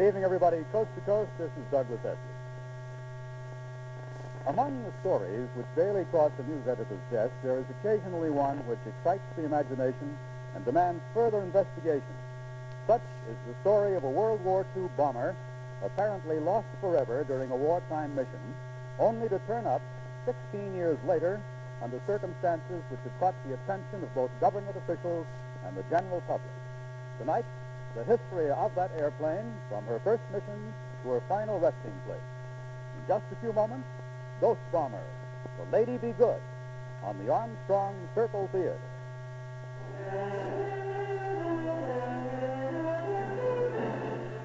Good evening, everybody. Coast to Coast, this is Douglas Essex. Among the stories which daily cross the news editor's desk, there is occasionally one which excites the imagination and demands further investigation. Such is the story of a World War II bomber apparently lost forever during a wartime mission, only to turn up 16 years later under circumstances which have caught the attention of both government officials and the general public. Tonight, the history of that airplane from her first mission to her final resting place. In just a few moments, Ghost Bomber, the Lady Be Good, on the Armstrong Circle Theatre.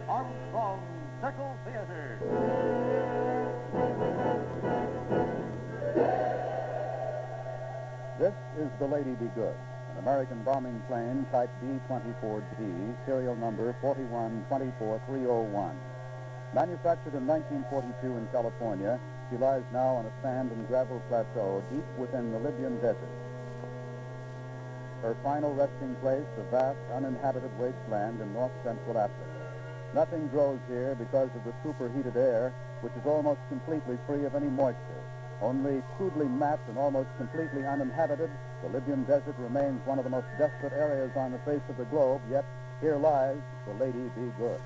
Armstrong Circle Theatre. This is the Lady Be Good, an American bombing plane type B-24G, serial number 4124301. Manufactured in 1942 in California, she lies now on a sand and gravel plateau deep within the Libyan desert. Her final resting place, a vast uninhabited wasteland in north-central Africa. Nothing grows here because of the superheated air, which is almost completely free of any moisture. Only crudely mapped and almost completely uninhabited, the Libyan desert remains one of the most desperate areas on the face of the globe, yet here lies the Lady Be Good.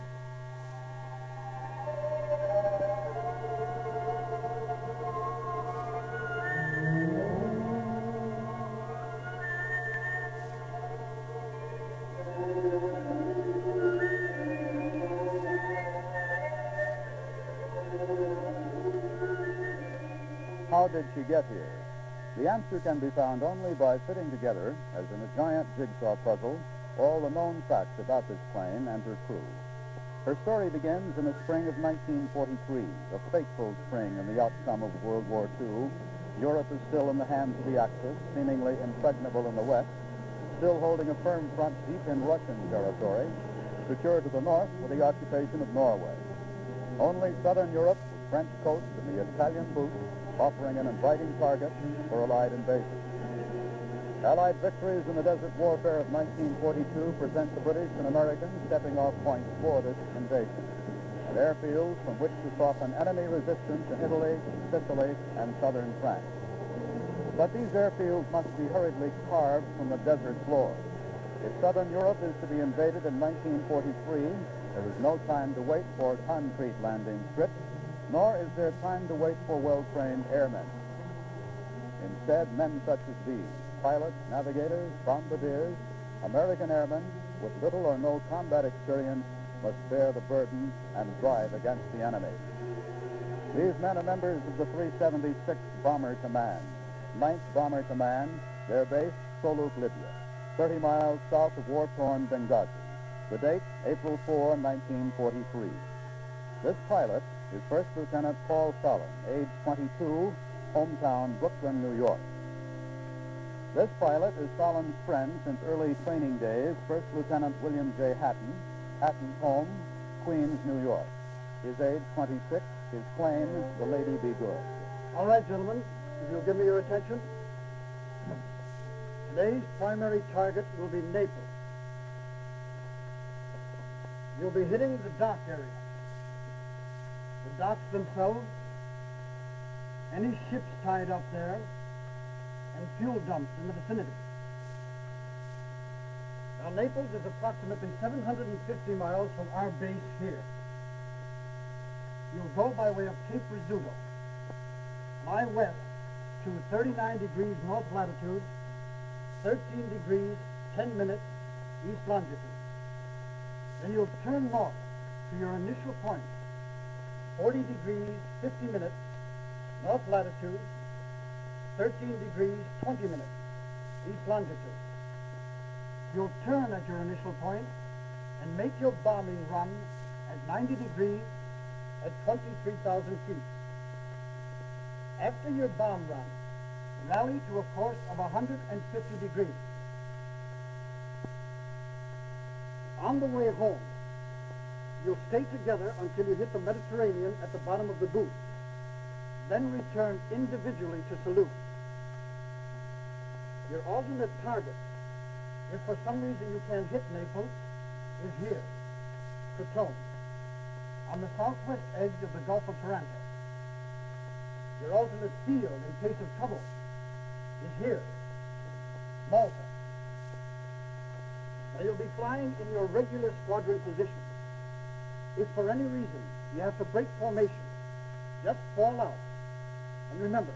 How did she get here? The answer can be found only by fitting together, as in a giant jigsaw puzzle, all the known facts about this plane and her crew. Her story begins in the spring of 1943, a fateful spring in the outcome of World War II. Europe is still in the hands of the Axis, seemingly impregnable in the west, still holding a firm front deep in Russian territory, secure to the north with the occupation of Norway. Only southern Europe, the French coast and the Italian boot, offering an inviting target for Allied invasion. Allied victories in the desert warfare of 1942 present the British and Americans stepping off points for this invasion, and airfields from which to soften enemy resistance in Italy, Sicily, and southern France. But these airfields must be hurriedly carved from the desert floor. If southern Europe is to be invaded in 1943, there is no time to wait for concrete landing strips, nor is there time to wait for well-trained airmen. Instead, men such as these, pilots, navigators, bombardiers, American airmen with little or no combat experience, must bear the burden and drive against the enemy. These men are members of the 376th Bomber Command, 9th Bomber Command, their base, Soluk, Libya, 30 miles south of war-torn Benghazi. The date, April 4, 1943. This pilot is First Lieutenant Paul Solon, age 22, hometown Brooklyn, New York. This pilot is Solon's friend since early training days, First Lieutenant William J. Hatton, Hatton's home, Queens, New York. His age 26, his plane, the Lady Be Good. All right, gentlemen, if you'll give me your attention. Today's primary target will be Naples. You'll be hitting the dock area. The docks themselves, any ships tied up there, and fuel dumps in the vicinity. Now, Naples is approximately 750 miles from our base here. You'll go by way of Cape Rizzuto, lie west to 39 degrees north latitude, 13 degrees 10 minutes east longitude. Then you'll turn north to your initial point, 40 degrees 50 minutes north latitude, 13 degrees 20 minutes east longitude. You'll turn at your initial point and make your bombing run at 90 degrees at 23,000 feet. After your bomb run, rally to a course of 150 degrees. On the way home, you'll stay together until you hit the Mediterranean at the bottom of the boot. Then return individually to salute. Your alternate target, if for some reason you can't hit Naples, is here, Crotone. on the southwest edge of the Gulf of Taranto. Your alternate field in case of trouble is here, Malta. Now you'll be flying in your regular squadron position. If for any reason you have to break formation, just fall out. And remember,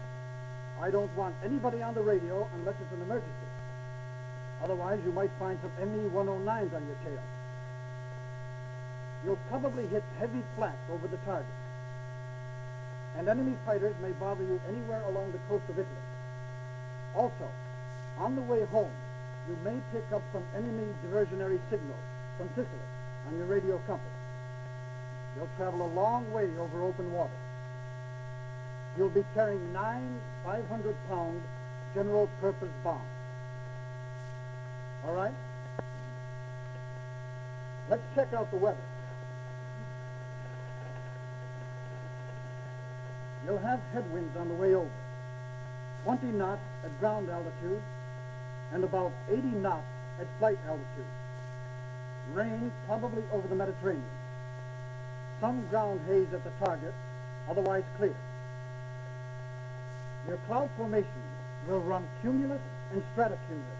I don't want anybody on the radio unless it's an emergency. Otherwise, you might find some ME-109s on your tail. You'll probably hit heavy flak over the target. And enemy fighters may bother you anywhere along the coast of Italy. Also, on the way home, you may pick up some enemy diversionary signals from Sicily on your radio compass. You'll travel a long way over open water. You'll be carrying 9 500-pound general-purpose bombs. All right? Let's check out the weather. You'll have headwinds on the way over, 20 knots at ground altitude and about 80 knots at flight altitude. Rain probably over the Mediterranean. Some ground haze at the target, otherwise clear. Your cloud formation will run cumulus and stratocumulus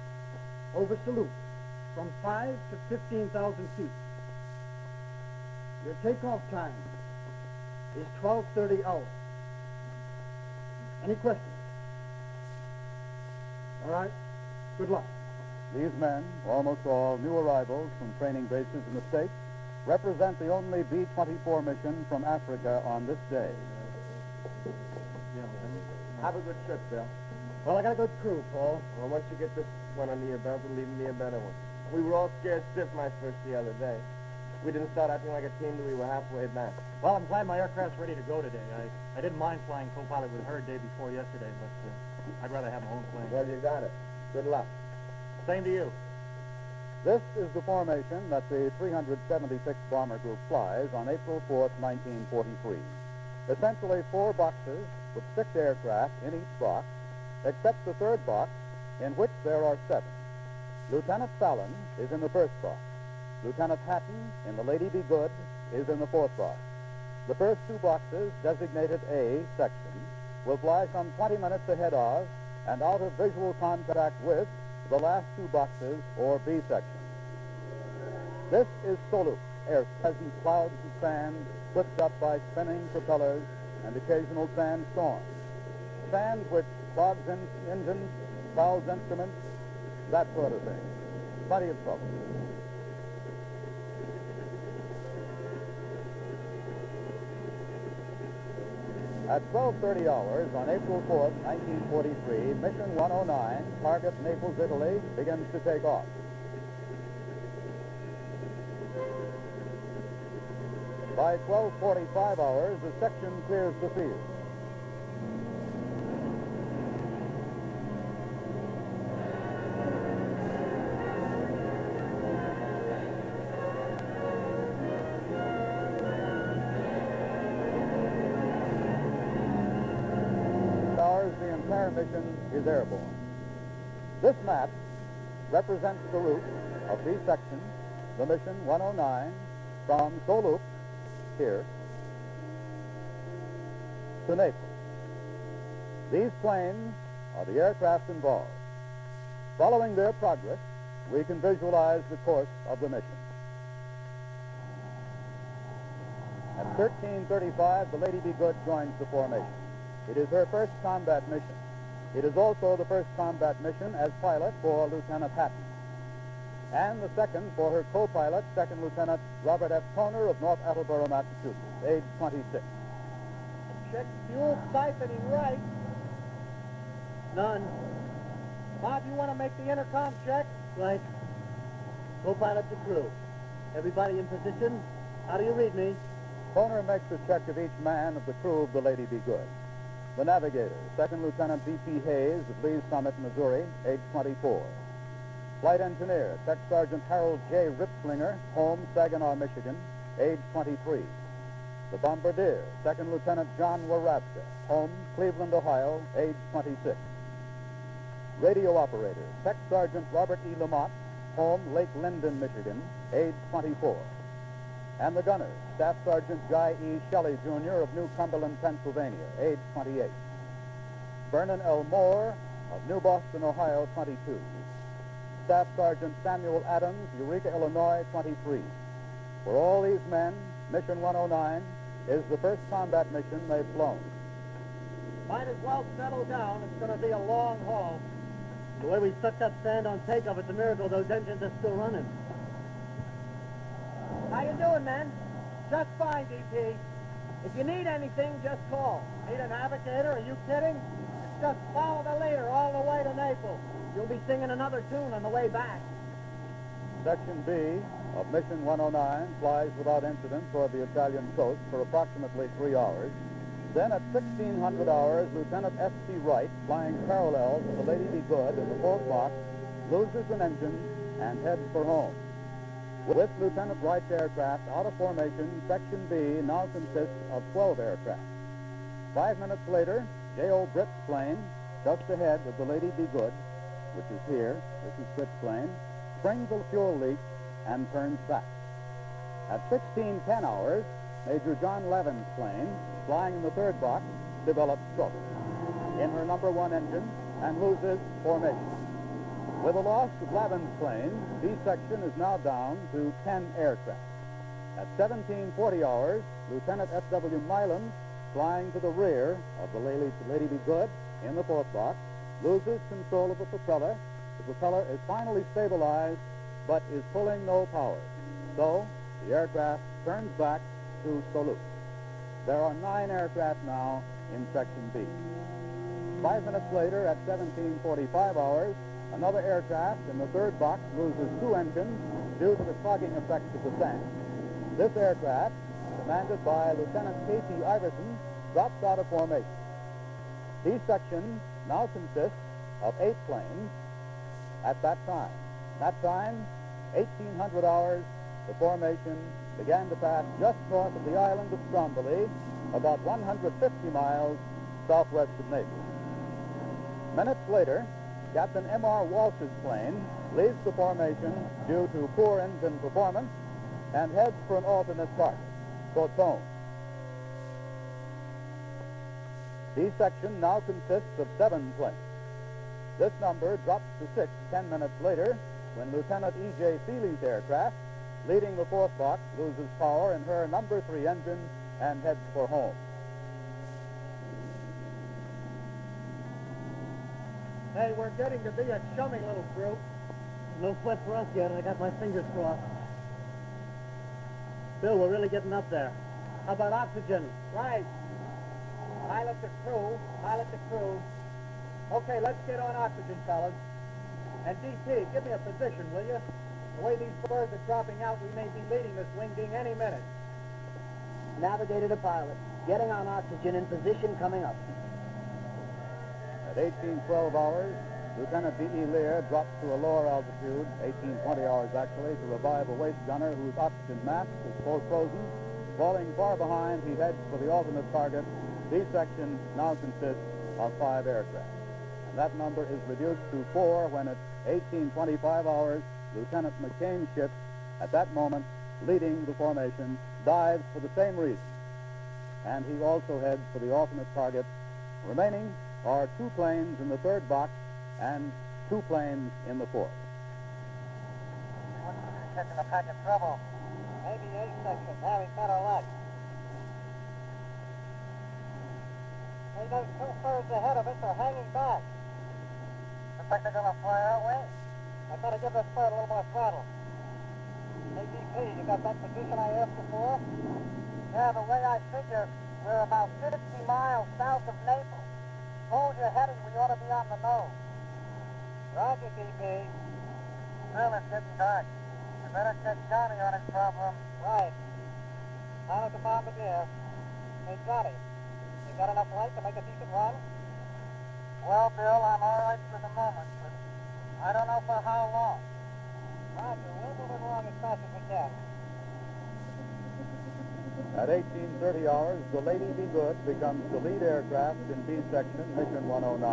over salute from 5 to 15,000 feet. Your takeoff time is 12:30 hours. Any questions? All right. Good luck. These men, almost all new arrivals from training bases in the States, represent the only B-24 mission from Africa on this day. Have a good trip, Bill. Well, I got a good crew, Paul. Well, once you get this one under your belt, it'll even be a better one. We were all scared stiff my first the other day. We didn't start acting like a team till we were halfway back. Well, I'm glad my aircraft's ready to go today. I didn't mind flying co-pilot with her day before yesterday, but I'd rather have my own plane. Well, you got it. Good luck. Same to you. This is the formation that the 376th Bomber Group flies on April 4th, 1943. Essentially 4 boxes with 6 aircraft in each box, except the third box, in which there are 7. Lieutenant Fallon is in the first box. Lieutenant Hatton, in the Lady Be Good, is in the 4th box. The first 2 boxes, designated A section, will fly some 20 minutes ahead of and out of visual contact with the last 2 boxes, or B section. This is Soluk, air pleasant clouds of sand whipped up by spinning propellers and occasional sand storms. Sand which clogs engines, fouls instruments, that sort of thing. Plenty of trouble. At 12:30 hours on April 4th, 1943, Mission 109, target Naples, Italy, begins to take off. By 12:45 hours, the section clears the field. The entire mission is airborne. This map represents the route of B section, the mission 109, from Soluk, here, to Naples. These planes are the aircraft involved. Following their progress, we can visualize the course of the mission. At 13:35, the Lady Be Good joins the formation. It is her first combat mission. It is also the first combat mission as pilot for Lieutenant Hatton, and the second for her co-pilot, Second Lieutenant Robert F. Toner of North Attleboro, Massachusetts, age 26. Check fuel siphoning right. None. Bob, you want to make the intercom check? Right. Co-pilot to crew. Everybody in position? How do you read me? Toner makes a check of each man of the crew of the Lady Be Good. The navigator, Second Lieutenant B.P. Hayes of Lee's Summit, Missouri, age 24. Flight engineer, Tech Sergeant Harold J. Ripslinger, home, Saginaw, Michigan, age 23. The bombardier, Second Lieutenant John Waravka, home, Cleveland, Ohio, age 26. Radio operator, Tech Sergeant Robert E. Lamont, home, Lake Linden, Michigan, age 24. And the gunner, Staff Sergeant Guy E. Shelley, Jr. of New Cumberland, Pennsylvania, age 28. Vernon L. Moore of New Boston, Ohio, 22. Staff Sergeant Samuel Adams, Eureka, Illinois, 23. For all these men, Mission 109 is the first combat mission they've flown. Might as well settle down. It's going to be a long haul. The way we sucked up sand on takeoff, it's a miracle those engines are still running. How you doing, man? Just fine, DP. If you need anything, just call. Need a navigator? Are you kidding? It's just follow the leader all the way to Naples. You'll be singing another tune on the way back. Section B of Mission 109 flies without incident toward the Italian coast for approximately 3 hours. Then at 1600 hours, Lieutenant S.C. Wright, flying parallel to the Lady Be Good in the fourth box, loses an engine and heads for home. With Lieutenant Wright's aircraft out of formation, Section B now consists of 12 aircraft. 5 minutes later, J.O. Britt's plane, just ahead of the Lady Be Good, which is here, this is Britt's plane, springs a fuel leak and turns back. At 1610 hours, Major John Levin's plane, flying in the third box, develops trouble in her number 1 engine and loses formation. With the loss of Levin's plane, B section is now down to 10 aircraft. At 1740 hours, Lieutenant F.W. Milam, flying to the rear of the Lady Be Good in the fourth box, loses control of the propeller. The propeller is finally stabilized, but is pulling no power. So, the aircraft turns back to Toulouse. There are 9 aircraft now in Section B. 5 minutes later, at 1745 hours, another aircraft in the third box loses 2 engines due to the clogging effects of the sand. This aircraft, commanded by Lieutenant K.T. Iverson, drops out of formation. B section now consists of 8 planes at that time. That time, 1800 hours, the formation began to pass just north of the island of Stromboli, about 150 miles southwest of Naples. Minutes later, Captain M.R. Walsh's plane leaves the formation due to poor engine performance and heads for an alternate target, Crotone. B section now consists of 7 planes. This number drops to 6 10 minutes later when Lieutenant E.J. Feely's aircraft, leading the fourth box, loses power in her number 3 engine and heads for home. Hey, we're getting to be a chummy little crew. No sweat for us yet, and I got my fingers crossed. Bill, we're really getting up there. How about oxygen? Right. Pilot the crew, pilot the crew. Okay, let's get on oxygen, fellas. And DP, give me a position, will you? The way these birds are dropping out, we may be leading this wingding any minute. Navigator to pilot. Getting on oxygen in position coming up. At 1812 hours, Lieutenant D.E. Lear drops to a lower altitude, 1820 hours actually, to revive a waist gunner whose oxygen mask is full frozen. Falling far behind, he heads for the alternate target. B section now consists of 5 aircraft. And that number is reduced to 4 when at 1825 hours, Lieutenant McCain's ship, at that moment, leading the formation, dives for the same reason. And he also heads for the alternate target. Remaining are 2 planes in the third box and 2 planes in the fourth. Catching a pack of trouble. Maybe A section, having better luck. Hey, those 2 birds ahead of us are hanging back. Looks like they're going to fly our way. I better give this bird a little more throttle. Hey, DP, you got that position I asked you for? Yeah, the way I figure, we're about 50 miles south of Naples. Hold your heading, we ought to be on the nose. Roger, DP. Well, it's getting dark. We better check Johnny on his problem. Right. Pilot the bombardier. Hey, Johnny, you got enough light to make a decent run? Well, Bill, I'm all right for the moment, but I don't know for how long. Roger, we'll move it along as fast as we can. At 1830 hours, the Lady Be Good becomes the lead aircraft in B section, Mission 109.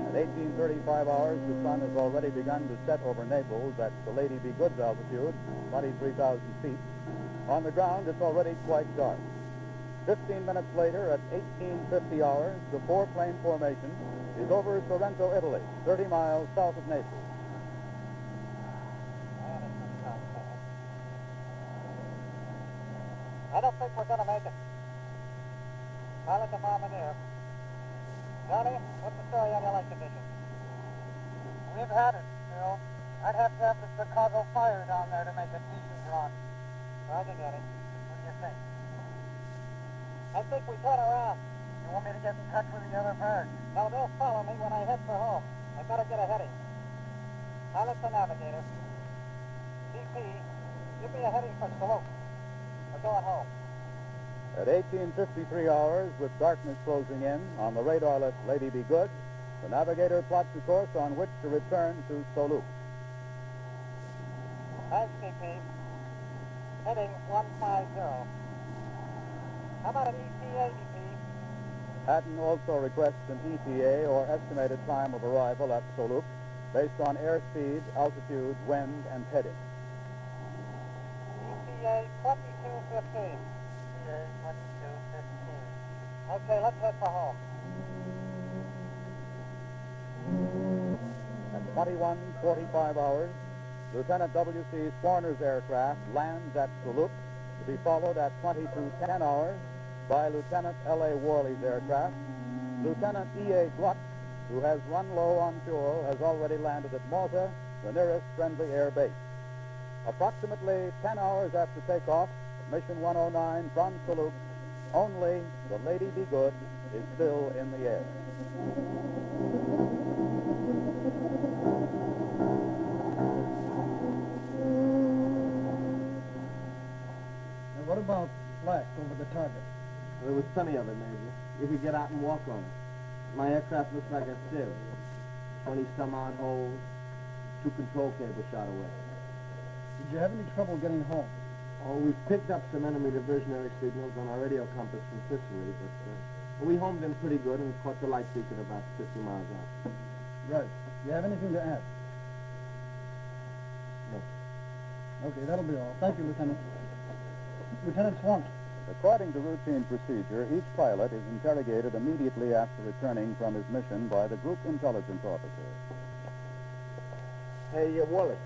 At 1835 hours, the sun has already begun to set over Naples at the Lady Be Good's altitude, 23,000 feet. On the ground, it's already quite dark. 15 minutes later, at 1850 hours, the four-plane formation is over Sorrento, Italy, 30 miles south of Naples. I don't think we're going to make it. Pilot to bombardier. Johnny, what's the story on your light conditions? We've had it, Phil. I'd have to have the Chicago fire down there to make a decent run. Roger, Johnny. What do you think? I think we turn around. You want me to get in touch with the other birds? No, they'll follow me when I head for home. I better get a heading. Pilot to navigator. CP, give me a heading for Salute. We're going home. At 1853 hours, with darkness closing in, on the radarless Lady Be Good, the navigator plots a course on which to return to Solu. Thanks, CP. Heading 150. How about an ETA, DP? Hatton also requests an ETA, or estimated time of arrival at Soluk, based on airspeed, altitude, wind, and heading. ETA 2215. ETA 2215. Okay, let's head for home. At 21:45 hours, Lieutenant W.C. Swarner's aircraft lands at Soluk, to be followed at 22:10 hours by Lieutenant L.A. Worley's aircraft. Lieutenant E.A. Gluck, who has run low on fuel, has already landed at Malta, the nearest friendly air base. Approximately 10 hours after takeoff, Mission 109 from Soluk, only the Lady Be Good is still in the air. And what about flak over the target? There was plenty of it, Major. You could get out and walk on it. My aircraft looks like a sieve. 20-some-odd holes, 2 control cables shot away. Did you have any trouble getting home? Oh, we picked up some enemy diversionary signals on our radio compass from Sicily, but we homed in pretty good and caught the light beacon about 50 miles out. Right. Do you have anything to add? No. Okay, that'll be all. Thank you, Lieutenant. Lieutenant Swan. According to routine procedure, each pilot is interrogated immediately after returning from his mission by the group intelligence officer. Hey, Wallace,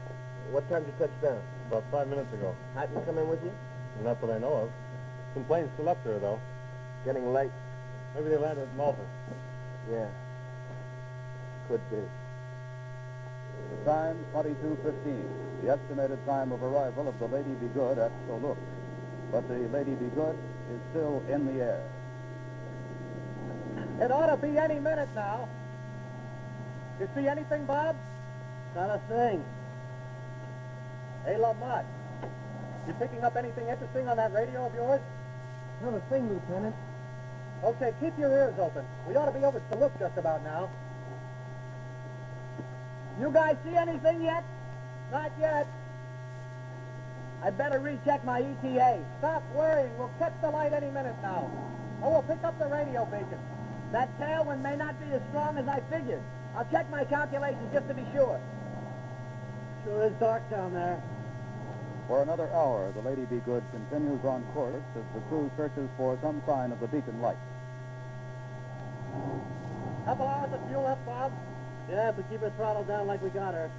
what time did you touch down? About 5 minutes ago. Hatton come in with you? Not that I know of. Some planes still up there, though. Getting late. Maybe they landed at Malta. Yeah. Could be. The time, 22:15, the estimated time of arrival of the Lady Be Good at Soluk. But the Lady Be Good is still in the air. It ought to be any minute now. You see anything, Bob? Not a thing. Hey, Lamont, you picking up anything interesting on that radio of yours? Not a thing, Lieutenant. Okay, keep your ears open. We ought to be over Saluk just about now. You guys see anything yet? Not yet. I'd better recheck my ETA. Stop worrying. We'll catch the light any minute now. Oh, we'll pick up the radio beacon. That tailwind may not be as strong as I figured. I'll check my calculations just to be sure. Sure is dark down there. For another hour, the Lady Be Good continues on course as the crew searches for some sign of the beacon light. Couple hours of fuel left, Bob? Yeah, if we keep her throttle down like we got her.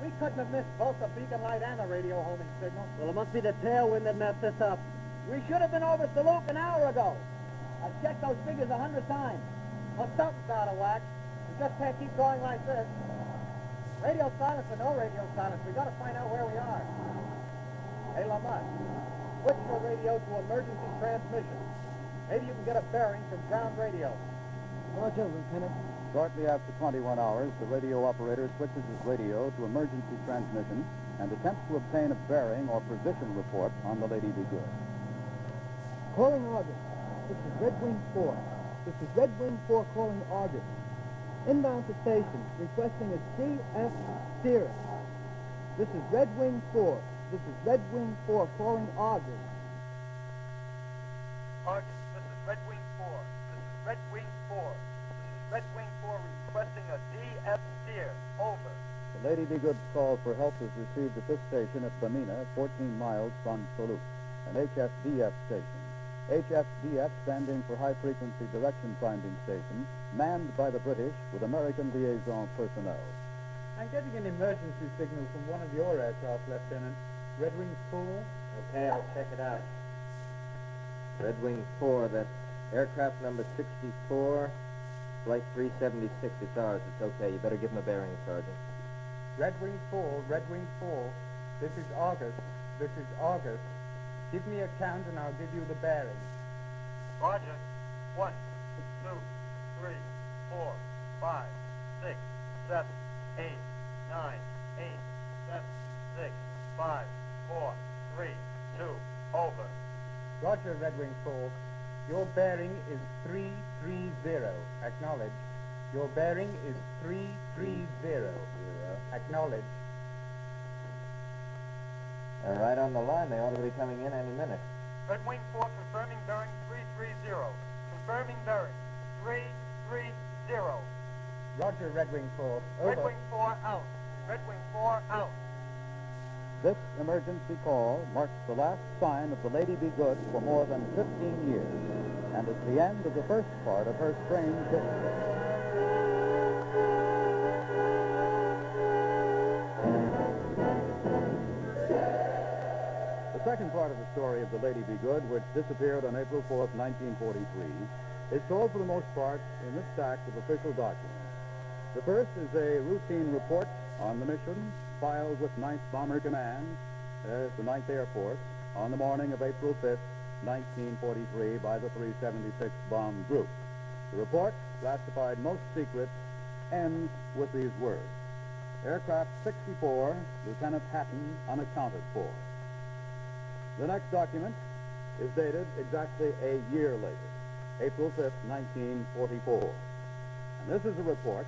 We couldn't have missed both the beacon light and the radio homing signal. Well, it must be the tailwind that messed us up. We should have been over Saluk an hour ago. I've checked those figures 100 times. Well, something's out of whack. We just can't keep going like this. Radio silence or no radio silence, we got to find out where we are. Hey, Lamont, switch your radio to emergency transmission. Maybe you can get a bearing from ground radio. Roger, Lieutenant. Shortly after 21 hours, the radio operator switches his radio to emergency transmission and attempts to obtain a bearing or position report on the Lady Be Good. Calling August. This is Red Wing 4. This is Red Wing 4 calling August. Inbound to station, requesting a CF steer. This is Red Wing 4. This is Red Wing 4 calling August. August, this is Red Wing 4. This is Red Wing 4. This is Red Wing 4 requesting a DF steer. Over. The Lady Be Good's call for help is received at this station at Bamina, 14 miles from Soluk. an HFDF station. HFDF standing for High Frequency Direction Finding Station, manned by the British with American liaison personnel. I'm getting an emergency signal from one of your aircraft, Lieutenant. Red Wing 4? Okay, I'll check it out. Red Wing 4, that's aircraft number 64, flight 376. It's ours. It's okay. You better give him a bearing, Sergeant. Red Wing 4, Red Wing 4. This is August. This is August. Give me a count and I'll give you the bearing. Roger. 1, 2, 3, 4, 5, 6, 7, 8, 9, 8, 7, 6, 5, 4, 3, 2, over. Roger, Red Wing 4. Your bearing is 330. Acknowledge. Your bearing is 330. Acknowledge. They're right on the line. They ought to be coming in any minute. Red Wing 4 confirming bearing 330. Confirming bearing 330. Roger, Red Wing 4. Over. Red Wing 4 out. Red Wing 4 out. This emergency call marks the last sign of the Lady Be Good for more than 15 years, and is the end of the first part of her strange history. The second part of the story of the Lady Be Good, which disappeared on April 4th, 1943, is told for the most part in this stack of official documents. The first is a routine report on the mission filed with 9th Bomber Command, the 9th Air Force, on the morning of April 5th, 1943 by the 376 Bomb Group. The report, classified most secret, ends with these words: Aircraft 64, Lieutenant Hatton, unaccounted for. The next document is dated exactly a year later, April 5th, 1944. And this is a report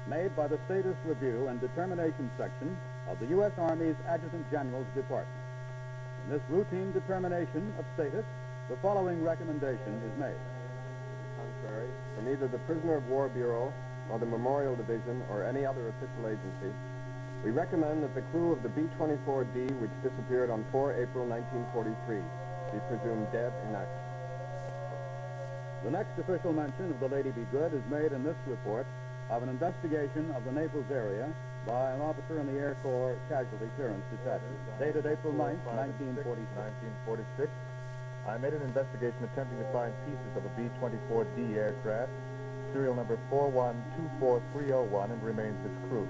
made by the Status Review and Determination Section of the U.S. Army's Adjutant General's Department. In this routine determination of status, the following recommendation is made. Contrary, from either the Prisoner of War Bureau or the Memorial Division or any other official agency, we recommend that the crew of the B-24D, which disappeared on 4 April 1943, be presumed dead in action. The next official mention of the Lady Be Good is made in this report of an investigation of the Naples area by an officer in the Air Corps Casualty Clearance Detachment, dated April 9th, 1946. I made an investigation attempting to find pieces of a B-24D aircraft, serial number 4124301, and remains its crew.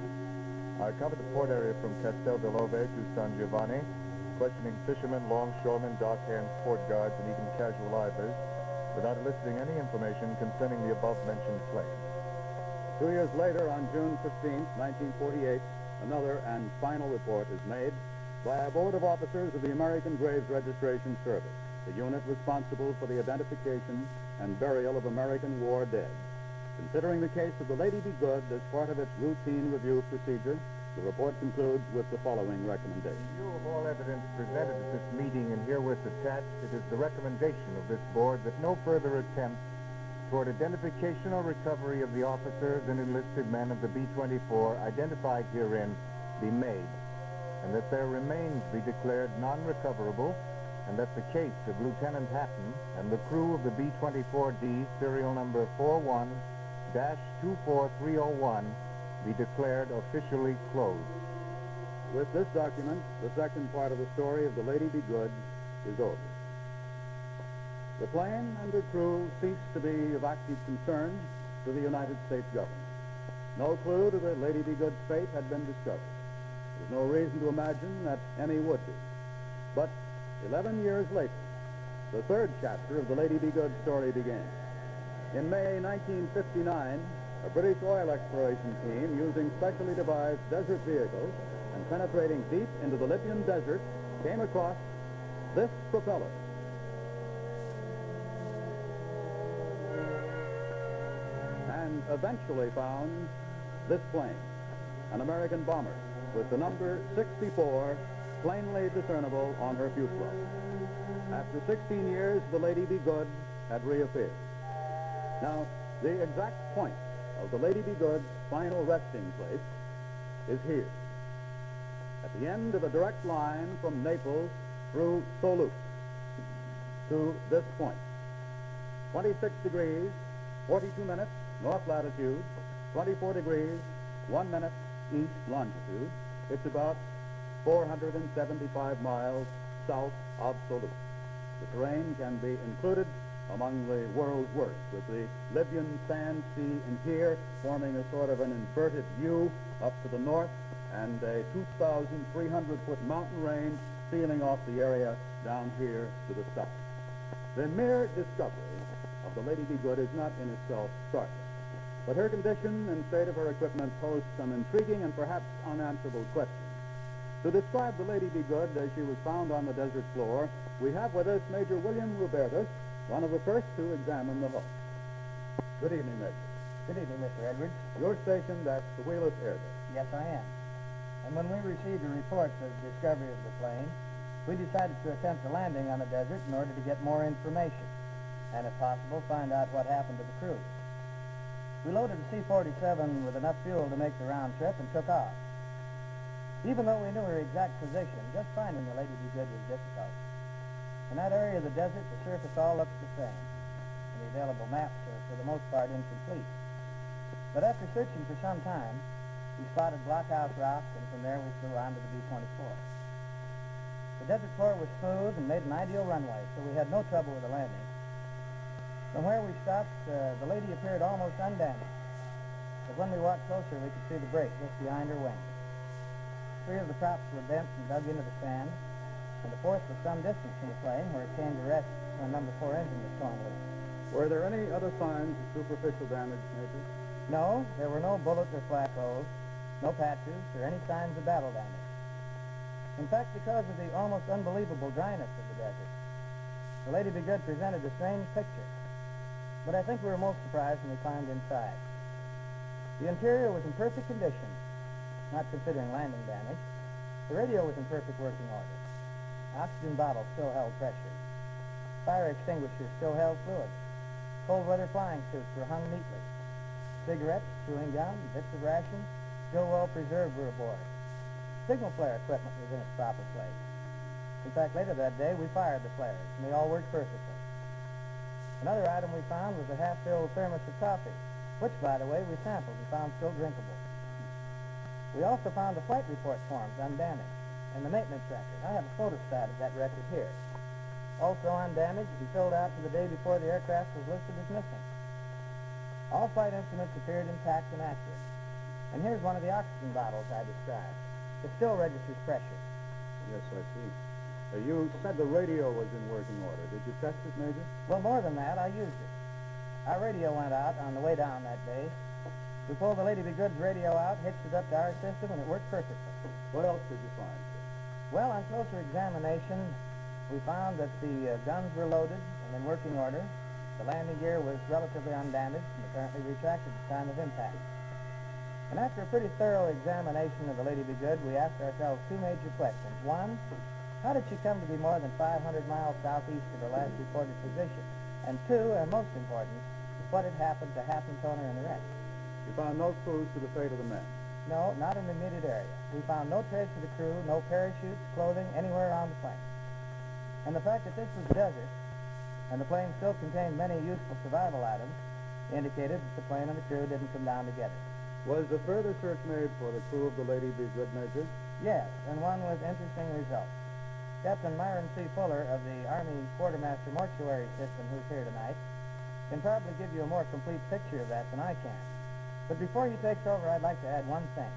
I covered the port area from Castel Belove to San Giovanni, questioning fishermen, longshoremen, dockhands, port guards, and even casual idlers, without eliciting any information concerning the above-mentioned plane. 2 years later, on June 15, 1948, another and final report is made by a board of officers of the American Graves Registration Service, the unit responsible for the identification and burial of American war dead. Considering the case of the Lady Be Good as part of its routine review procedure, the report concludes with the following recommendation. In view of all evidence presented at this meeting and herewith attached, it is the recommendation of this board that no further attempt toward identification or recovery of the officers and enlisted men of the B-24 identified herein be made, and that their remains be declared non-recoverable, and that the case of Lieutenant Hatton and the crew of the B-24D, serial number 41-24301, be declared officially closed. With this document, the second part of the story of the Lady Be Good is over. The plane and her crew ceased to be of active concern to the United States government. No clue to the Lady Be Good's fate had been discovered. There was no reason to imagine that any would be. But 11 years later, the third chapter of the Lady Be Good story began. In May 1959, a British oil exploration team, using specially devised desert vehicles and penetrating deep into the Libyan desert, came across this propeller. And eventually found this plane, an American bomber, with the number 64 plainly discernible on her fuselage. After 16 years, the Lady Be Good had reappeared. Now, the exact point of the Lady Be Good's final resting place is here, at the end of a direct line from Naples through Toulouse, to this point. 26 degrees, 42 minutes, north latitude, 24 degrees, 1 minute, east longitude. It's about 475 miles south of Toulouse. The terrain can be included among the world's worst, with the Libyan sand sea in here forming a sort of an inverted U up to the north, and a 2,300-foot mountain range sealing off the area down here to the south. The mere discovery of the Lady Be Good is not in itself startling, but her condition and state of her equipment pose some intriguing and perhaps unanswerable questions. To describe the Lady Be Good as she was found on the desert floor, we have with us Major William Robertus, one of the first to examine the hull. Good evening, Major. Good evening, Mr. Edwards. You're stationed at the Wheelus Air Base. Yes, I am. And when we received a report of the discovery of the plane, we decided to attempt a landing on the desert in order to get more information, and if possible, find out what happened to the crew. We loaded a C-47 with enough fuel to make the round trip and took off. Even though we knew her exact position, just finding the Lady Be Good was difficult. In that area of the desert, the surface all looks the same, and the available maps are, for the most part, incomplete. But after searching for some time, we spotted Blockhouse Rock, and from there we flew on to the B-24. The desert floor was smooth and made an ideal runway, so we had no trouble with the landing. From where we stopped, the Lady appeared almost undamaged, but when we walked closer, we could see the break just behind her wing. 3 of the props were bent and dug into the sand, and the 4th was some distance from the plane, where it came to rest when number 4 engine was torn loose. Were there any other signs of superficial damage, Major? No, there were no bullets or flak holes, no patches, or any signs of battle damage. In fact, because of the almost unbelievable dryness of the desert, the Lady Be Good presented a strange picture. But I think we were most surprised when we climbed inside. The interior was in perfect condition, not considering landing damage. The radio was in perfect working order. Oxygen bottles still held pressure. Fire extinguishers still held fluid. Cold weather flying suits were hung neatly. Cigarettes, chewing gum, bits of ration, still well preserved were aboard. Signal flare equipment was in its proper place. In fact, later that day, we fired the flares, and they all worked perfectly. Another item we found was a half-filled thermos of coffee, which, by the way, we sampled and found still drinkable. We also found the flight report forms undamaged, and the maintenance record. I have a photostat of that record here. Also undamaged and filled out to the day before the aircraft was listed as missing. All flight instruments appeared intact and accurate. And here's one of the oxygen bottles I described. It still registers pressure. Yes, I see. You said the radio was in working order. Did you test it, Major? Well, more than that, I used it. Our radio went out on the way down that day. We pulled the Lady Be Good's radio out, hitched it up to our system, and it worked perfectly. What else did you find? Well, on closer examination, we found that the guns were loaded and in working order. The landing gear was relatively undamaged and apparently retracted at the time of impact. And after a pretty thorough examination of the Lady Be Good, we asked ourselves 2 major questions. 1, how did she come to be more than 500 miles southeast of her last reported position? And 2, and most important, what had happened to Happen, Toner, and the rest? You found no clues to the fate of the men? No, not in the immediate area. We found no trace of the crew, no parachutes, clothing, anywhere around the plane. And the fact that this was the desert, and the plane still contained many useful survival items, indicated that the plane and the crew didn't come down together. Was a further search made for the crew of the Lady Be Good, Major? Yes, and one with interesting results. Captain Myron C. Fuller of the Army Quartermaster Mortuary System, who's here tonight, can probably give you a more complete picture of that than I can. But before he takes over, I'd like to add one thing.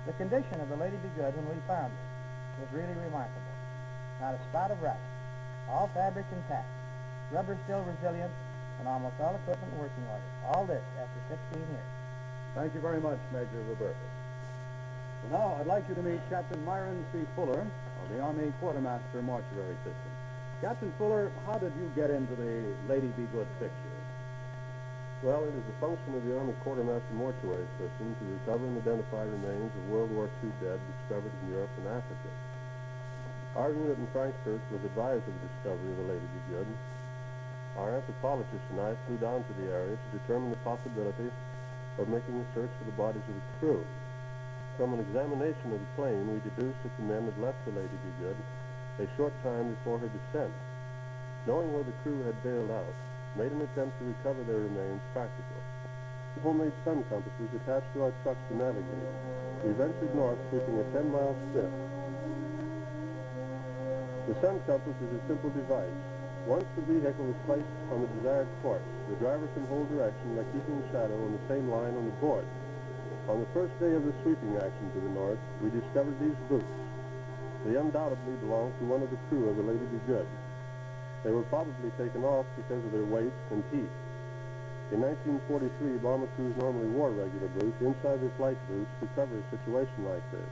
The condition of the Lady Be Good when we found her was really remarkable. Not a spot of rust, all fabric intact, rubber still resilient, and almost all equipment in working order. All this after 16 years. Thank you very much, Major Robertus. So now I'd like you to meet Captain Myron C. Fuller of the Army Quartermaster Mortuary System. Captain Fuller, how did you get into the Lady Be Good picture? Well, it is a function of the Army Quartermaster Mortuary System to recover and identify remains of World War II dead discovered in Europe and Africa. Our unit in Frankfurt was advised of the discovery of the Lady Be Good. Our anthropologist and I flew down to the area to determine the possibility of making a search for the bodies of the crew. From an examination of the plane, we deduced that the men had left the Lady Be Good a short time before her descent. knowing where the crew had bailed out, made an attempt to recover their remains practical. Homemade sun compasses attached to our trucks to navigate. We ventured north, keeping a 10-mile strip. The sun compass is a simple device. Once the vehicle is placed on the desired course, the driver can hold direction by keeping the shadow on the same line on the board. On the first day of the sweeping action to the north, we discovered these boots. They undoubtedly belonged to one of the crew of the Lady Be Good. They were probably taken off because of their weight and heat. In 1943, bomber crews normally wore regular boots inside their flight boots to cover a situation like this.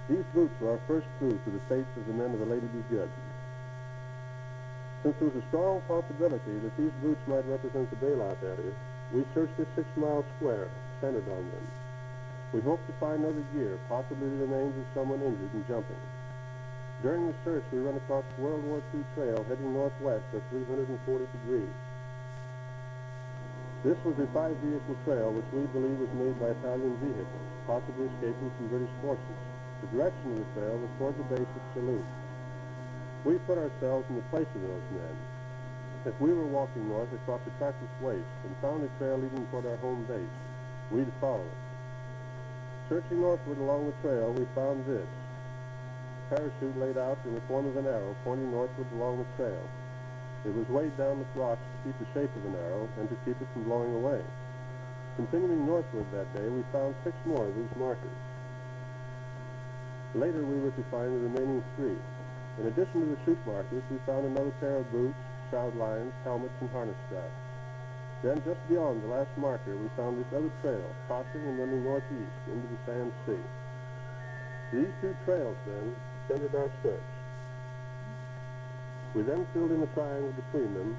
These boots were our first clue to the fate of the men of the Lady Be Good. Since there was a strong possibility that these boots might represent the bailout area, we searched a 6-mile square centered on them. We hoped to find other gear, possibly the remains of someone injured in jumping. During the search, we ran across the World War II trail heading northwest at 340 degrees. This was a 5-vehicle trail which we believe was made by Italian vehicles, possibly escaping from British forces. The direction of the trail was toward the base at Salute. We put ourselves in the place of those men. If we were walking north across a trackless waste and found a trail leading toward our home base, we'd follow it. Searching northward along the trail, we found this. A parachute laid out in the form of an arrow pointing northward along the trail. It was weighed down with rocks to keep the shape of an arrow and to keep it from blowing away. Continuing northward that day, we found 6 more of these markers. Later, we were to find the remaining 3. In addition to the chute markers, we found another pair of boots, shroud lines, helmets, and harness straps. Then, just beyond the last marker, we found this other trail, crossing and running northeast into the Sand Sea. These 2 trails, then, centered our search. We then filled in the triangle between them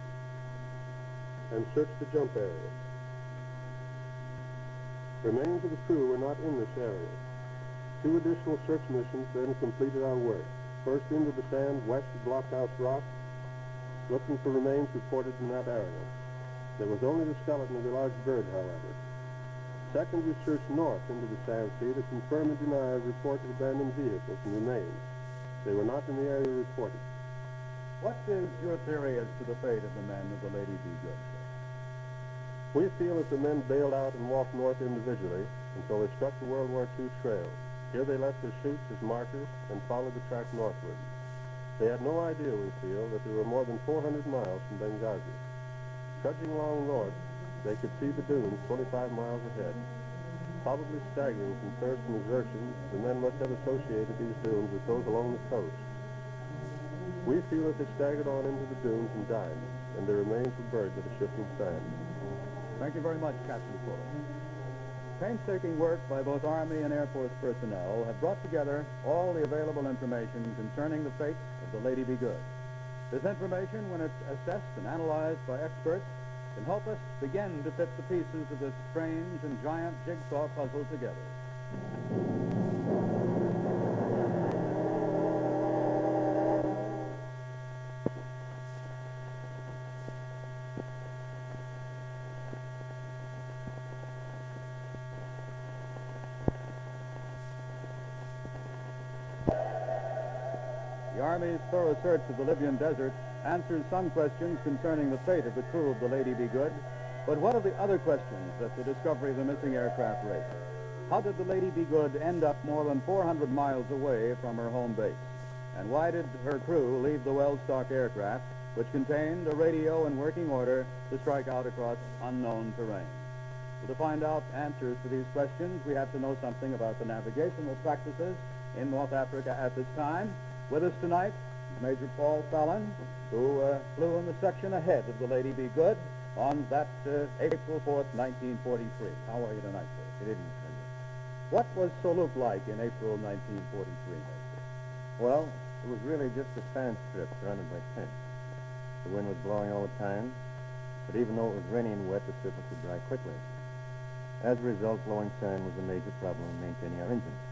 and searched the jump area. Remains of the crew were not in this area. 2 additional search missions then completed our work. First into the sand west of Blockhouse Rock, looking for remains reported in that area. There was only the skeleton of a large bird, however. Second, we searched north into the Sand Sea to confirm and deny reported abandoned vehicles and remains. They were not in the area reported. What is your theory as to the fate of the men of the Lady Be Good, sir? We feel that the men bailed out and walked north individually until they struck the World War II trail. Here they left their chutes as markers and followed the track northward. They had no idea, we feel, that they were more than 400 miles from Benghazi. Trudging along north, they could see the dunes 25 miles ahead. Probably staggering from thirst and exertion, the men must have associated these dunes with those along the coast. We feel that they staggered on into the dunes and died, and their remains were buried with the shifting sand. Thank you very much, Captain Fuller. Painstaking work by both Army and Air Force personnel have brought together all the available information concerning the fate of the Lady Be Good. This information, when it's assessed and analyzed by experts, can help us begin to fit the pieces of this strange and giant jigsaw puzzle together. The Army's thorough search of the Libyan desert answers some questions concerning the fate of the crew of the Lady Be Good, but what are the other questions that the discovery of the missing aircraft raises? How did the Lady Be Good end up more than 400 miles away from her home base? And why did her crew leave the well-stocked aircraft, which contained a radio in working order, to strike out across unknown terrain? Well, to find out answers to these questions, we have to know something about the navigational practices in North Africa at this time. With us tonight is Major Paul Fallon, who flew in the section ahead of the Lady Be Good on that April 4th, 1943. How are you tonight, sir? Good evening, Senator. What was Saluk like in April 1943, Major? Well, it was really just a sand strip surrounded by tents. The wind was blowing all the time, but even though it was rainy and wet, the surface would dry quickly. As a result, blowing sand was a major problem in maintaining our engines.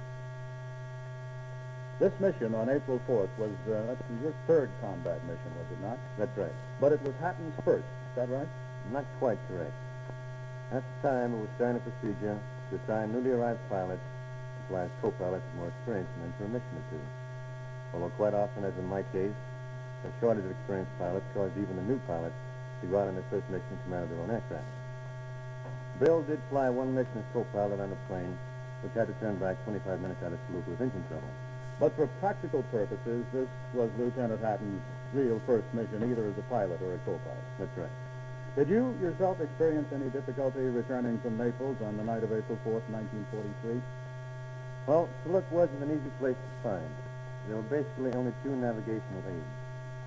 This mission on April 4th was your 3rd combat mission, was it not? That's right. But it was Hatton's first, is that right? Not quite correct. At the time, it was standard procedure to assign newly arrived pilots to fly as co-pilots with more experience than for a mission or two. Although quite often, as in my case, A shortage of experienced pilots caused even the new pilots to go out on their first mission in command of their own aircraft. Bill did fly one mission as co-pilot on a plane which had to turn back 25 minutes out of salute with engine trouble. But for practical purposes, this was Lieutenant Hatton's real first mission, either as a pilot or a co-pilot. That's right. Did you yourself experience any difficulty returning from Naples on the night of April 4th, 1943? Well, Saluk wasn't an easy place to find. There were basically only two navigational aids.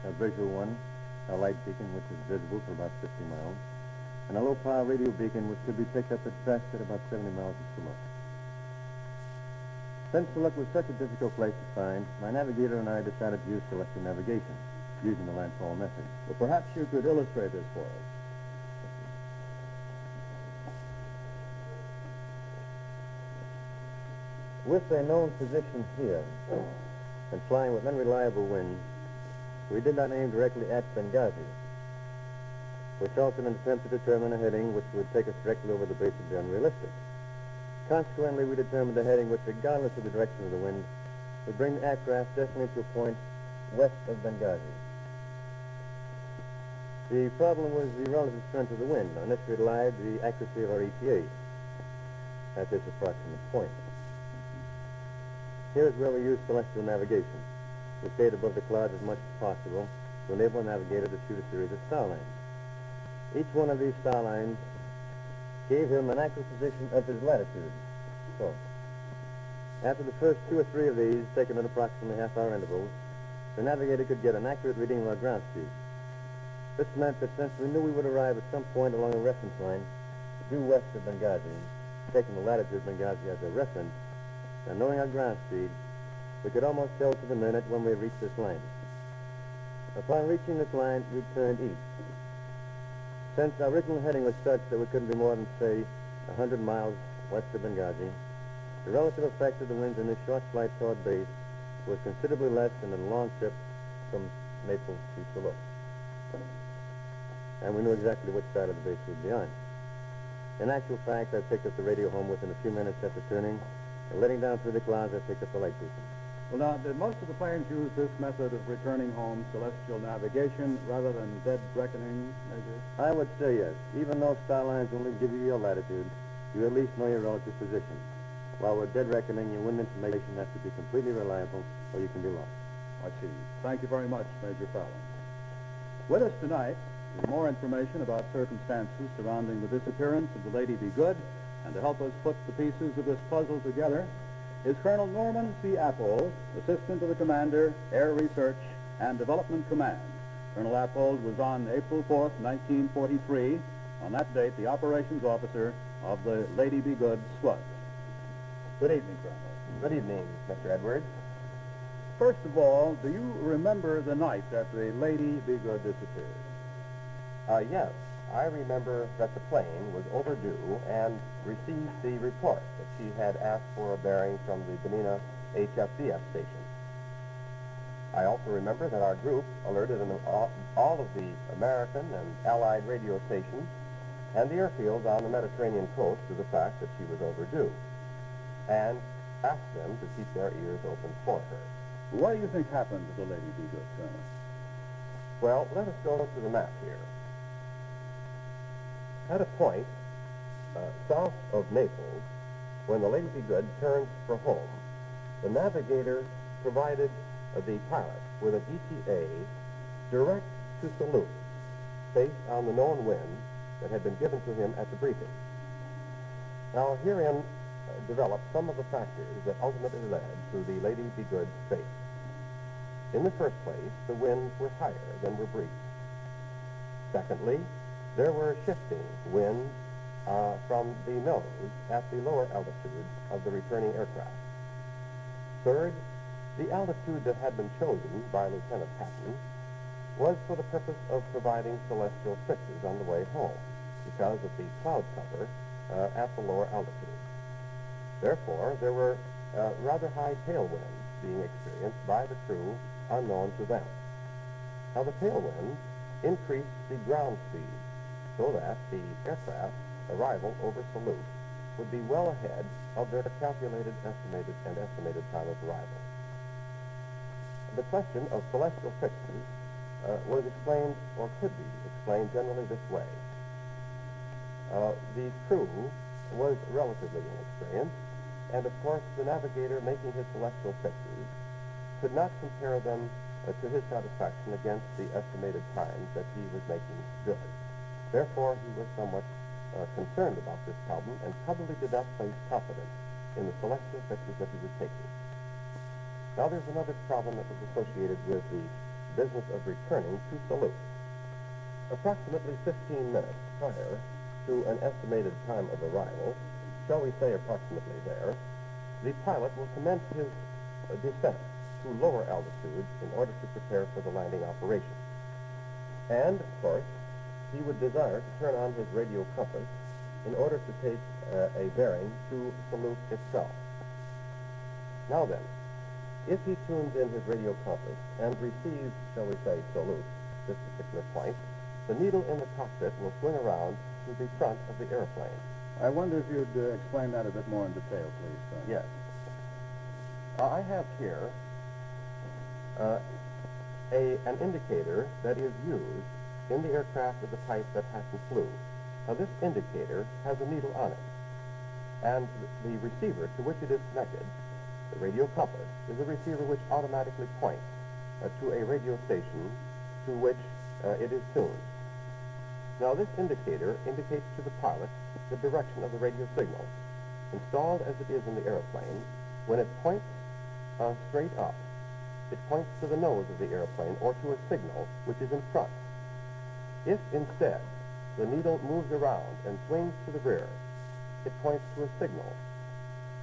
A visual one, a light beacon which was visible for about 50 miles, and a low-power radio beacon which could be picked up at best at about 70 miles of Saluk. Since Saluk was such a difficult place to find, my navigator and I decided to use celestial navigation, using the landfall method. Well, perhaps you could illustrate this for us. With a known position here, and flying with unreliable winds, we did not aim directly at Benghazi, which altered an attempt to determine a heading which would take us directly over the base would be unrealistic. Consequently, we determined a heading which, regardless of the direction of the wind, would bring the aircraft definitely to a point west of Benghazi. The problem was the relative strength of the wind. On this we relied the accuracy of our ETA at this approximate point. Here is where we used celestial navigation. We stayed above the clouds as much as possible to enable a navigator to shoot a series of star lines. Each one of these star lines gave him an accurate position of his latitude. So, after the first 2 or 3 of these, taken at approximately half-hour intervals, the navigator could get an accurate reading of our ground speed. This meant that since we knew we would arrive at some point along a reference line due west of Benghazi, taking the latitude of Benghazi as a reference, and knowing our ground speed, we could almost tell to the minute when we reached this line. Upon reaching this line, we turned east. Since our original heading was such that we couldn't be more than, say, 100 miles west of Benghazi, the relative effect of the winds in this short flight toward base was considerably less than in a long trip from Naples to Saluk. And we knew exactly which side of the base we'd be on. In actual fact, I picked up the radio home within a few minutes after turning, and letting down through the clouds, I picked up the light beacon. Well, now, did most of the planes use this method of returning home, celestial navigation, rather than dead reckoning, Major? I would say yes. Even though star lines only give you your latitude, you at least know your relative position. While with dead reckoning, your wind information has to be completely reliable, or you can be lost. I see. Thank you very much, Major Fallon. With us tonight is more information about circumstances surrounding the disappearance of the Lady Be Good, and to help us put the pieces of this puzzle together is Colonel Norman C. Appold, Assistant to the Commander, Air Research and Development Command. Colonel Appold was on April 4th, 1943. On that date, the operations officer of the Lady Be Good squad. Good evening, Colonel. Good evening, Mr. Edwards. First of all, do you remember the night that the Lady Be Good disappeared? Yes, I remember that the plane was overdue and received the report that she had asked for a bearing from the Benina HFCF station. I also remember that our group alerted all of the American and Allied radio stations and the airfields on the Mediterranean coast to the fact that she was overdue, and asked them to keep their ears open for her. What do you think happened to the Lady Be Good, Colonel? Well, let us go to the map here. At a point south of Naples, when the Lady Be Good turned for home, the navigator provided the pilot with an ETA direct to Saluk, based on the known wind that had been given to him at the briefing. Now, herein developed some of the factors that ultimately led to the Lady Be Good's fate. In the first place, the winds were higher than were briefed. Secondly, there were shifting winds from the nose at the lower altitude of the returning aircraft. Third, the altitude that had been chosen by Lieutenant Hatton was for the purpose of providing celestial fixes on the way home because of the cloud cover at the lower altitude. Therefore, there were rather high tailwinds being experienced by the crew unknown to them. Now, the tailwinds increased the ground speed so that the aircraft arrival over Saluk would be well ahead of their calculated, estimated pilot arrival. The question of celestial fixes was explained, or could be explained generally this way. The crew was relatively inexperienced, and of course the navigator making his celestial fixes could not compare them to his satisfaction against the estimated times that he was making good. Therefore, he was somewhat concerned about this problem and probably did not place confidence in the celestial fixes that he was taking. Now there's another problem that was associated with the business of returning to Salute. Approximately 15 minutes prior to an estimated time of arrival, shall we say approximately there, the pilot will commence his descent to lower altitudes in order to prepare for the landing operation. And, of course, he would desire to turn on his radio compass in order to take a bearing to Salute itself. Now then, if he tunes in his radio compass and receives, shall we say, Salute, this particular point, the needle in the cockpit will swing around to the front of the airplane. I wonder if you'd explain that a bit more in detail, please, sir. Yes. I have here an indicator that is used in the aircraft of the type that Hatton flew. Now this indicator has a needle on it, and the receiver to which it is connected, the radio compass, is a receiver which automatically points to a radio station to which it is tuned. Now this indicator indicates to the pilot the direction of the radio signal. Installed as it is in the airplane, when it points straight up, it points to the nose of the airplane or to a signal which is in front. If instead the needle moves around and swings to the rear, it points to a signal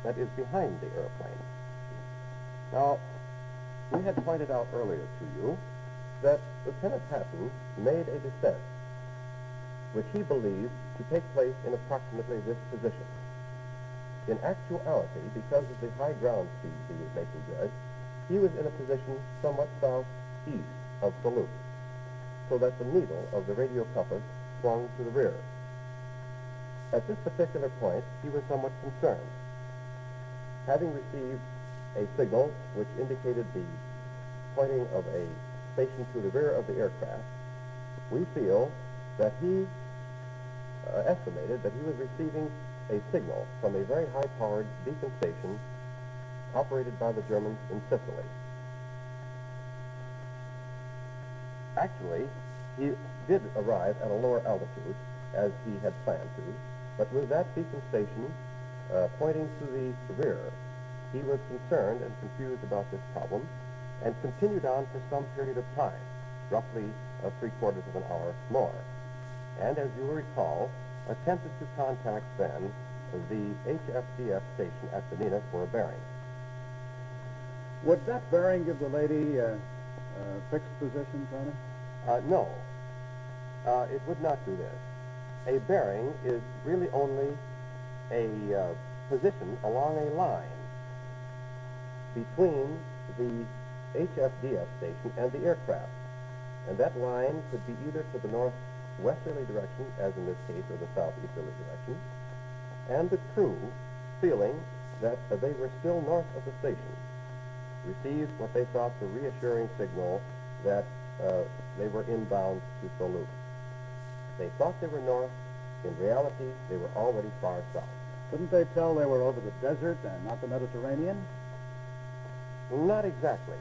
that is behind the airplane. Now, we had pointed out earlier to you that Lieutenant Hatton made a descent which he believed to take place in approximately this position. In actuality, because of the high ground speed he was making good, he was in a position somewhat southeast of Salute, so that the needle of the radio compass swung to the rear. At this particular point, he was somewhat concerned. Having received a signal which indicated the pointing of a station to the rear of the aircraft, we feel that he estimated that he was receiving a signal from a very high-powered beacon station operated by the Germans in Sicily. Actually, he did arrive at a lower altitude, as he had planned to, but with that beacon station pointing to the rear, he was concerned and confused about this problem and continued on for some period of time, roughly 3/4 of an hour more. And as you will recall, attempted to contact then the HFDF station at Benina for a bearing. Would that bearing give the lady a fixed position, Tony? No, it would not do this. A bearing is really only a position along a line between the HFDF station and the aircraft. And that line could be either to the northwesterly direction, as in this case, or the southeasterly direction, and the crew, feeling that they were still north of the station, received what they thought the reassuring signal that they were inbound to Salute. They thought they were north. In reality, they were already far south. Couldn't they tell they were over the desert and not the Mediterranean? Not exactly.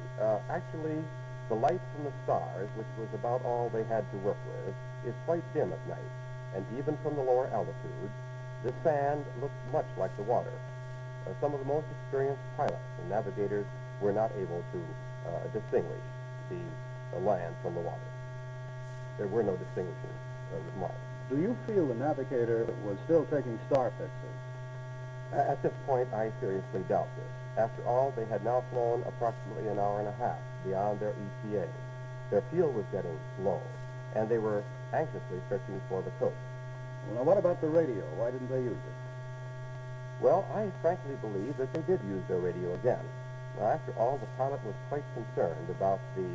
Actually, the light from the stars, which was about all they had to work with, is quite dim at night. And even from the lower altitudes, the sand looked much like the water. Some of the most experienced pilots and navigators were not able to distinguish the land from the water. There were no distinguishing marks. Do you feel the navigator was still taking star fixes? At this point, I seriously doubt this. After all, they had now flown approximately an hour and a half beyond their ETA. Their fuel was getting low, and they were anxiously searching for the coast. Well, now what about the radio? Why didn't they use it? Well, I frankly believe that they did use their radio again. Now, after all, the pilot was quite concerned about the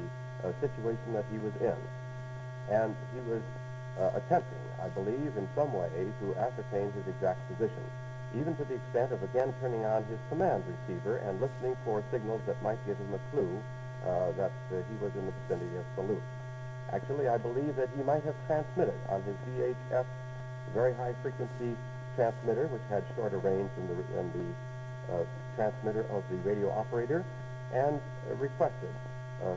situation that he was in, and he was attempting, I believe, in some way to ascertain his exact position, even to the extent of again turning on his command receiver and listening for signals that might give him a clue that he was in the vicinity of Salute. Actually, I believe that he might have transmitted on his VHF very high-frequency transmitter, which had shorter range than the transmitter of the radio operator, and requested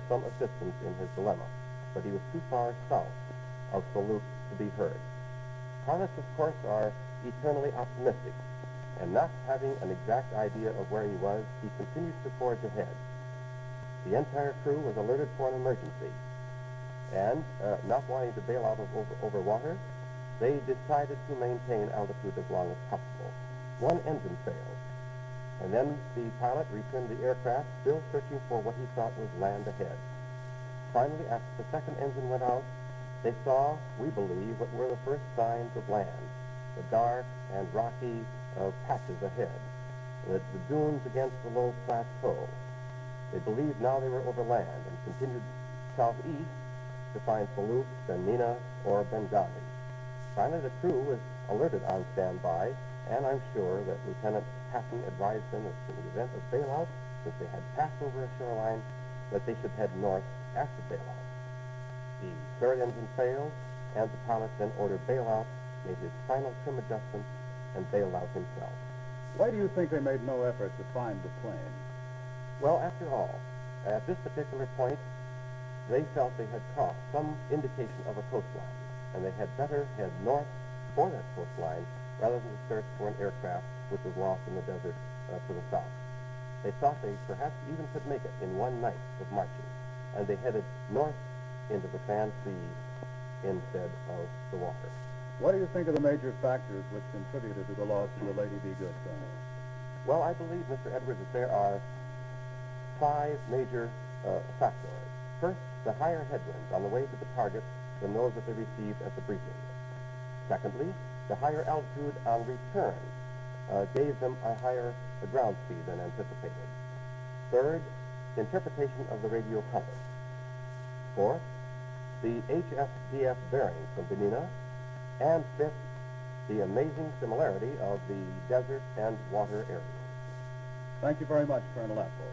some assistance in his dilemma. But he was too far south of Saluk to be heard. Pilots, of course, are eternally optimistic, and not having an exact idea of where he was, he continued to forge ahead. The entire crew was alerted for an emergency, and not wanting to bail out over water, they decided to maintain altitude as long as possible. One engine failed, and then the pilot returned the aircraft, still searching for what he thought was land ahead. Finally, after the second engine went out, they saw, we believe, what were the first signs of land, the dark and rocky patches ahead, the dunes against the low plateau. They believed now they were over land and continued southeast to find Saluk, Ben Mina, or Benghazi. Finally, the crew was alerted on standby, and I'm sure that Lieutenant Hatton advised them that in the event of bailout, since they had passed over a shoreline, that they should head north after bailout. The third engine failed, and the pilot then ordered bailout, made his final trim adjustments, and bailed out himself. Why do you think they made no effort to find the plane? Well, after all, at this particular point, they felt they had crossed some indication of a coastline, and they had better head north for that coastline rather than search for an aircraft which was lost in the desert to the south. They thought they perhaps even could make it in one night of marching, and they headed north into the sand seas instead of the water. What do you think are the major factors which contributed to the loss of the Lady Be Good, Colonel? Well, I believe, Mr. Edwards, that there are 5 major factors. First, the higher headwinds on the way to the target than those that they received at the briefing. Secondly, the higher altitude on return gave them a higher ground speed than anticipated. Third, interpretation of the radio compass. Fourth, the HSDF bearing from Benina. And fifth, the amazing similarity of the desert and water areas. Thank you very much, Colonel Apple.